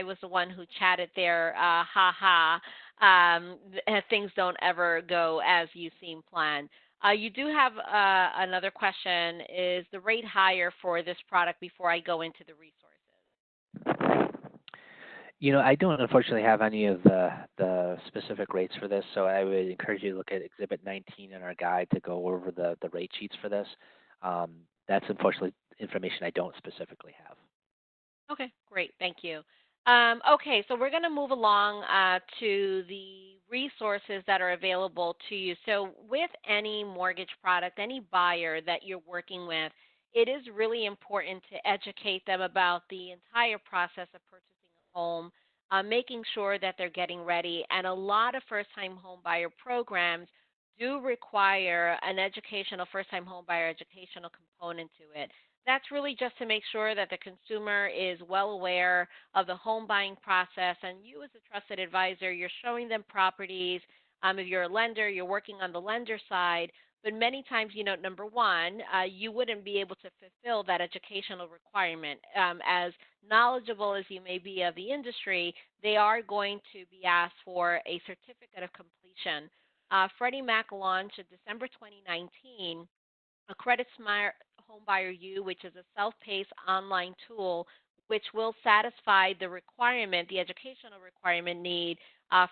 was the one who chatted there, ha ha, things don't ever go as you seem planned. You do have another question. Is the rate higher for this product before I go into the resources? You know, I don't unfortunately have any of the specific rates for this, so I would encourage you to look at Exhibit 19 in our guide to go over the rate sheets for this. That's unfortunately information I don't specifically have. Okay, great. Thank you. Okay, so we're going to move along to the resources that are available to you. So with any mortgage product, any buyer that you're working with, it is really important to educate them about the entire process of purchasing a home, making sure that they're getting ready. And a lot of first-time home buyer programs do require an educational, first-time home buyer educational component to it. That's really just to make sure that the consumer is well aware of the home buying process, and you as a trusted advisor, you're showing them properties. If you're a lender, you're working on the lender side, but many times, number one, you wouldn't be able to fulfill that educational requirement. As knowledgeable as you may be of the industry, they are going to be asked for a certificate of completion. Freddie Mac launched in December 2019 a Credit Smart Homebuyer U, which is a self-paced online tool which will satisfy the requirement, the educational requirement need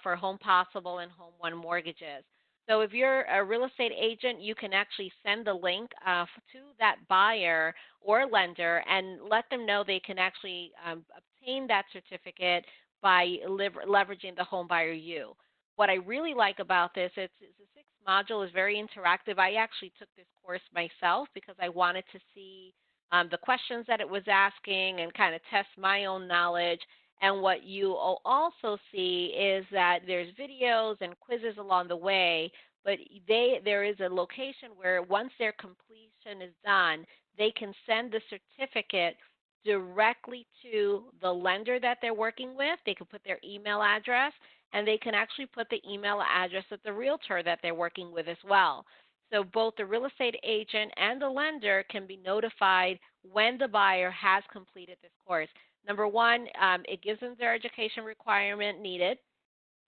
for Home Possible and Home One mortgages. So if you're a real estate agent, you can actually send the link to that buyer or lender and let them know they can actually obtain that certificate by leveraging the Homebuyer U. What I really like about this is the sixth module is very interactive. I actually took this course myself because I wanted to see the questions that it was asking and kind of test my own knowledge. And what you will also see is that there's videos and quizzes along the way, but there is a location where once their completion is done, they can send the certificate directly to the lender that they're working with. They can put their email address, and they can actually put the email address of the realtor that they're working with as well. So both the real estate agent and the lender can be notified when the buyer has completed this course. Number one, it gives them their education requirement needed,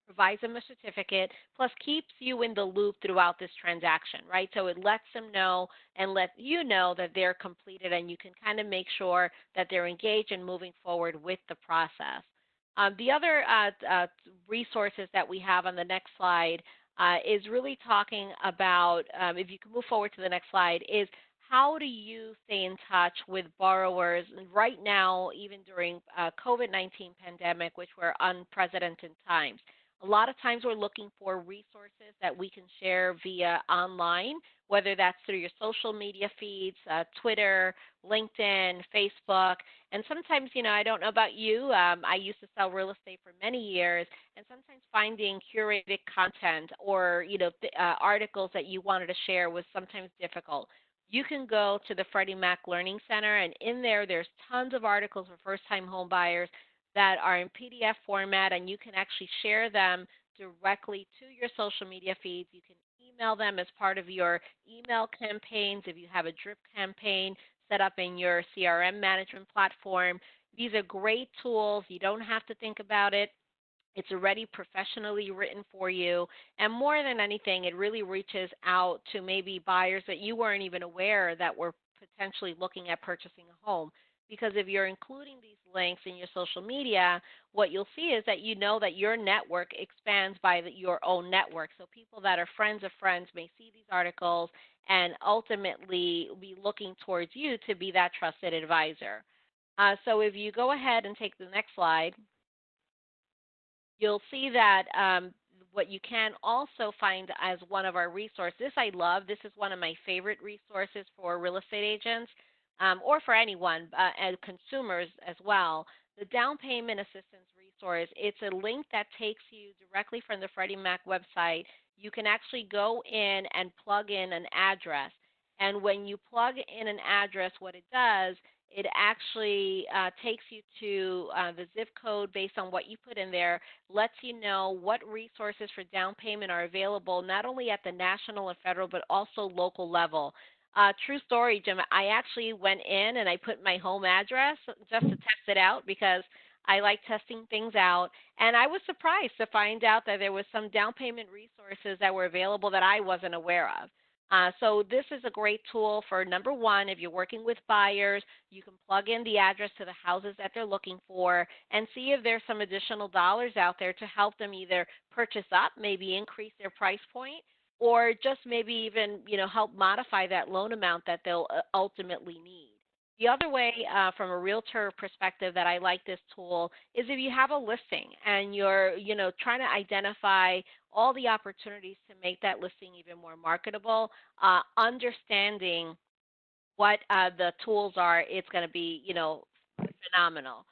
provides them a certificate, plus keeps you in the loop throughout this transaction, right? So it lets them know and let you know that they're completed, and you can kind of make sure that they're engaged and moving forward with the process. The other resources that we have on the next slide is really talking about, if you can move forward to the next slide, is how do you stay in touch with borrowers right now, even during COVID-19 pandemic, which were unprecedented times. A lot of times we're looking for resources that we can share via online, whether that's through your social media feeds, Twitter, LinkedIn, Facebook. And sometimes, I don't know about you, I used to sell real estate for many years, and sometimes finding curated content or, articles that you wanted to share was sometimes difficult. You can go to the Freddie Mac Learning Center, and in there's tons of articles for first-time home buyers that are in PDF format, and you can actually share them directly to your social media feeds. You can email them as part of your email campaigns if you have a drip campaign set up in your CRM management platform. These are great tools. You don't have to think about it. It's already professionally written for you. And more than anything, it really reaches out to maybe buyers that you weren't even aware that were potentially looking at purchasing a home. Because if you're including these links in your social media, what you'll see is that you know that your network expands by your own network. So people that are friends of friends may see these articles and ultimately be looking towards you to be that trusted advisor. So if you go ahead and take the next slide, you'll see that what you can also find as one of our resources, this I love, this is one of my favorite resources for real estate agents or for anyone and consumers as well. The down payment assistance resource, it's a link that takes you directly from the Freddie Mac website. You can actually go in and plug in an address. And when you plug in an address, what it does, it actually takes you to the zip code based on what you put in there, lets you know what resources for down payment are available, not only at the national and federal, but also local level. True story, Jim, I actually went in and I put my home address just to test it out because I like testing things out. And I was surprised to find out that there was some down payment resources that were available that I wasn't aware of. So this is a great tool for, number one, if you're working with buyers, you can plug in the address to the houses that they're looking for and see if there's some additional dollars out there to help them either purchase up, maybe increase their price point, or just maybe even, help modify that loan amount that they'll ultimately need. The other way, from a realtor perspective, that I like this tool is if you have a listing and you're, trying to identify all the opportunities to make that listing even more marketable, understanding what the tools are, it's going to be, phenomenal.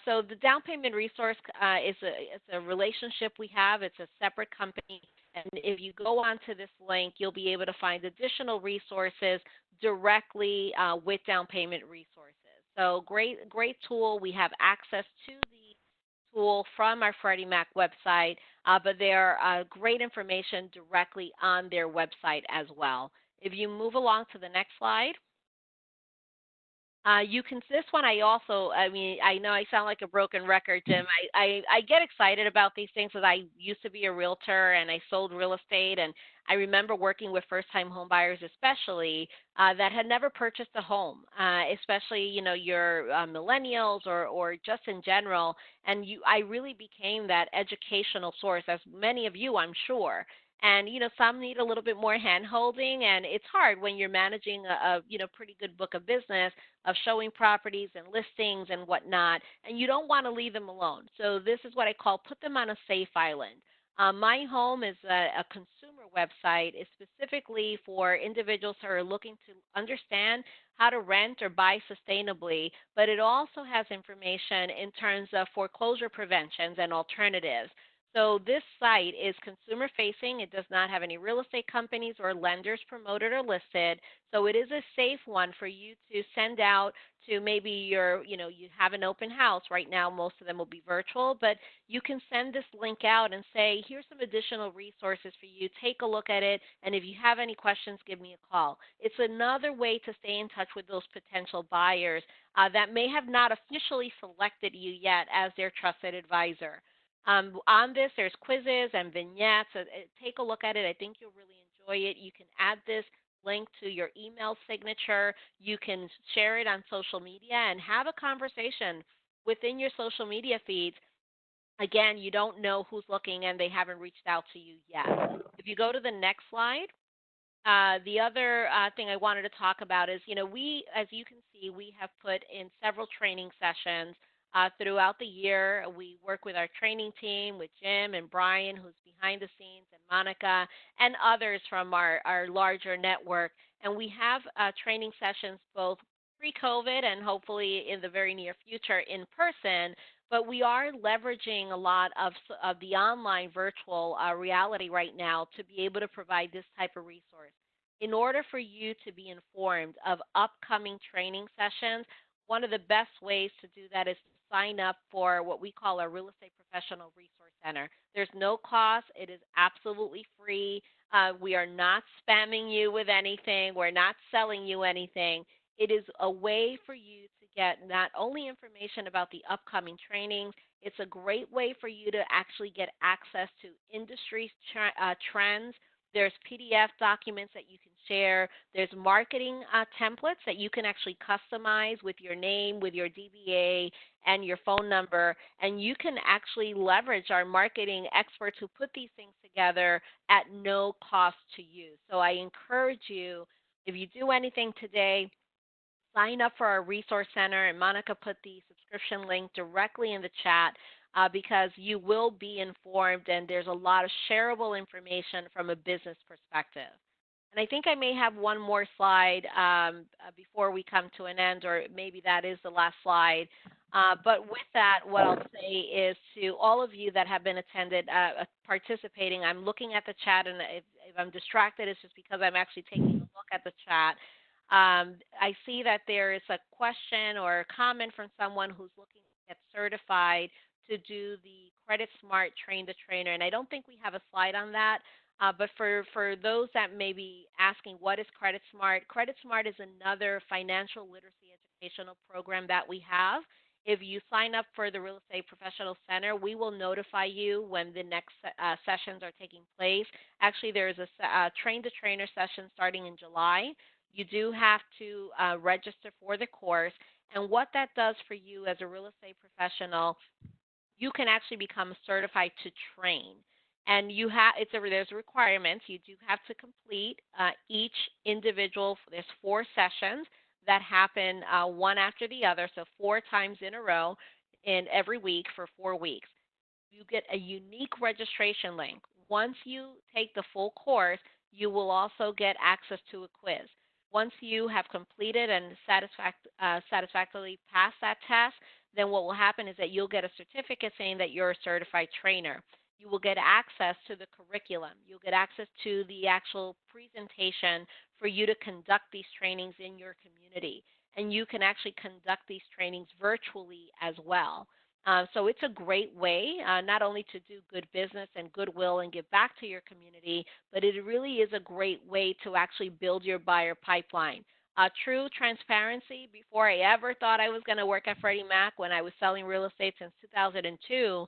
So the down payment resource it's a relationship we have. It's a separate company. And if you go onto this link, you'll be able to find additional resources directly with down payment resources. So great tool. We have access to the tool from our Freddie Mac website, but there are great information directly on their website as well. If you move along to the next slide. This one I know I sound like a broken record, Jim. I get excited about these things because I used to be a realtor and I sold real estate, and I remember working with first-time home buyers especially that had never purchased a home, especially, your millennials or just in general, and I really became that educational source, as many of you, I'm sure. And, some need a little bit more hand-holding, and it's hard when you're managing a pretty good book of business of showing properties and listings and whatnot, and you don't want to leave them alone. So this is what I call put them on a safe island. My Home is a consumer website. It's specifically for individuals who are looking to understand how to rent or buy sustainably, but it also has information in terms of foreclosure preventions and alternatives. So this site is consumer facing. It does not have any real estate companies or lenders promoted or listed. So it is a safe one for you to send out to maybe you have an open house. Right now, most of them will be virtual, but you can send this link out and say, here's some additional resources for you. Take a look at it. And if you have any questions, give me a call. It's another way to stay in touch with those potential buyers that may have not officially selected you yet as their trusted advisor. On this, there's quizzes and vignettes. Take a look at it. I think you'll really enjoy it. You can add this link to your email signature. You can share it on social media and have a conversation within your social media feeds. Again, you don't know who's looking and they haven't reached out to you yet. If you go to the next slide, the other thing I wanted to talk about is, as you can see, we have put in several training sessions throughout the year. We work with our training team, with Jim and Brian, who's behind the scenes, and Monica, and others from our larger network. And we have training sessions both pre-COVID and hopefully in the very near future in person. But we are leveraging a lot of the online virtual reality right now to be able to provide this type of resource. In order for you to be informed of upcoming training sessions, one of the best ways to do that is to sign up for what we call our Real Estate Professional Resource Center. There's no cost. It is absolutely free. We are not spamming you with anything. We're not selling you anything. It is a way for you to get not only information about the upcoming trainings, it's a great way for you to actually get access to industry trends. There's PDF documents that you can share. There's marketing templates that you can actually customize with your name, with your DBA, and your phone number. And you can actually leverage our marketing experts who put these things together at no cost to you. So I encourage you, if you do anything today, sign up for our resource center, and Monica put the subscription link directly in the chat because you will be informed, and there's a lot of shareable information from a business perspective. And I think I may have one more slide before we come to an end, or maybe that is the last slide. But with that, what I'll say is to all of you that have been participating, I'm looking at the chat, and if I'm distracted, it's just because I'm actually taking a look at the chat. I see that there is a question or a comment from someone who's looking to get certified to do the Credit Smart Train the Trainer, and I don't think we have a slide on that. But for those that may be asking, what is Credit Smart? Credit Smart is another financial literacy educational program that we have. If you sign up for the Real Estate Professional Center, we will notify you when the next sessions are taking place. Actually, there is a Train the Trainer session starting in July. You do have to register for the course. And what that does for you as a real estate professional, you can actually become certified to train. And there's requirements. You do have to complete each individual. There's 4 sessions that happen one after the other, so 4 times in a row in every week for 4 weeks. You get a unique registration link. Once you take the full course, you will also get access to a quiz. Once you have completed and satisfactorily passed that test, then what will happen is that you'll get a certificate saying that you're a certified trainer. You will get access to the curriculum. You'll get access to the actual presentation for you to conduct these trainings in your community. And you can actually conduct these trainings virtually as well. So it's a great way not only to do good business and goodwill and give back to your community, but it really is a great way to actually build your buyer pipeline. True transparency, before I ever thought I was going to work at Freddie Mac when I was selling real estate since 2002,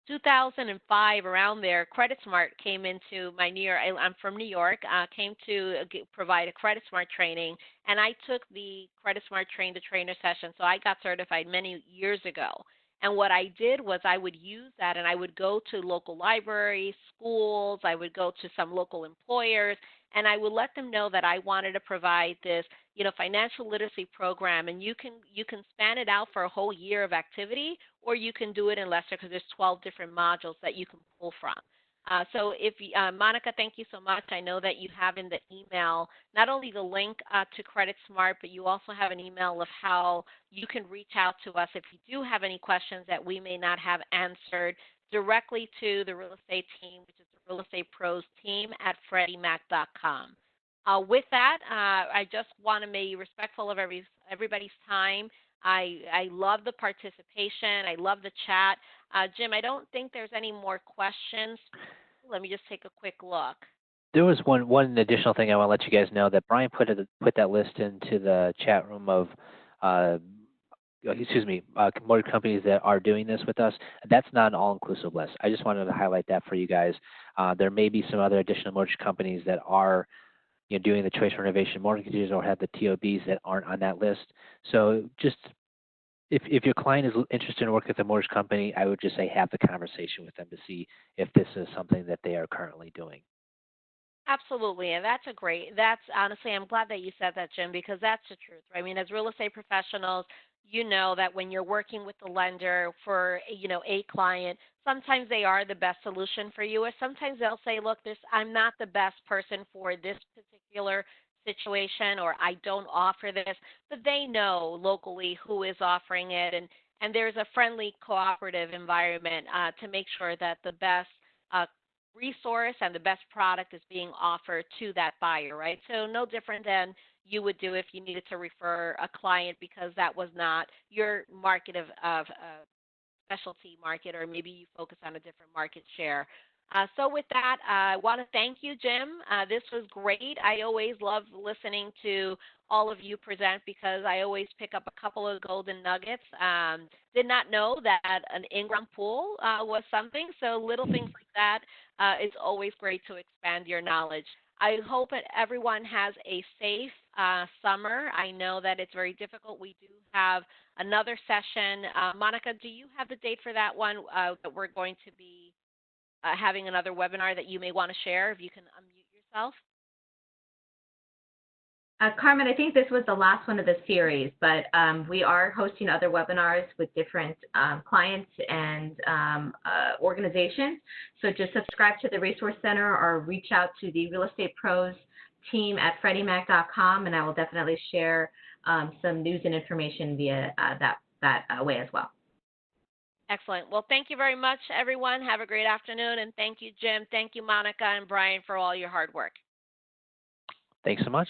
2005, around there, Credit Smart came into my New York. I'm from New York. Came to provide a Credit Smart training, and I took the Credit Smart Train the Trainer session. So I got certified many years ago. And what I did was I would use that, and I would go to local libraries, schools. I would go to some local employers, and I would let them know that I wanted to provide this, financial literacy program. And you can span it out for a whole year of activity, or you can do it in lesser because there's 12 different modules that you can pull from. So if Monica, thank you so much. I know that you have in the email not only the link to Credit Smart, but you also have an email of how you can reach out to us if you do have any questions that we may not have answered directly to the real estate team, which is the Real Estate Pros team at FreddieMac.com. With that, I just want to be respectful of everybody's time. I love the participation. I love the chat. Jim, I don't think there's any more questions. Let me just take a quick look. There was one additional thing I want to let you guys know, that Brian put that list into the chat room of mortgage companies that are doing this with us. That's not an all-inclusive list. I just wanted to highlight that for you guys. There may be some other additional mortgage companies that are doing the choice renovation mortgages or have the TOBs that aren't on that list. So just if your client is interested in working with a mortgage company, I would just say have the conversation with them to see if this is something that they are currently doing. Absolutely, and that's honestly, I'm glad that you said that, Jim, because that's the truth. Right? I mean, as real estate professionals, you know that when you're working with the lender for, a client, sometimes they are the best solution for you, or sometimes they'll say, look, I'm not the best person for this particular situation, or I don't offer this, but they know locally who is offering it, and there's a friendly, cooperative environment to make sure that the best resource and the best product is being offered to that buyer, right? So no different than you would do if you needed to refer a client because that was not your market of specialty market, or maybe you focus on a different market share. So with that, I want to thank you, Jim. This was great. I always love listening to all of you present because I always pick up a couple of golden nuggets. Did not know that an in-ground pool was something, so little things like that. It's always great to expand your knowledge. I hope that everyone has a safe summer. I know that it's very difficult. We do have another session. Monica, do you have the date for that one that we're going to be having another webinar that you may want to share, if you can unmute yourself? Carmen, I think this was the last one of the series, but we are hosting other webinars with different clients and organizations. So just subscribe to the Resource Center or reach out to the Real Estate Pros team at FreddieMac.com, and I will definitely share some news and information via that way as well. Excellent. Well, thank you very much, everyone. Have a great afternoon, and thank you, Jim. Thank you, Monica and Brian, for all your hard work. Thanks so much.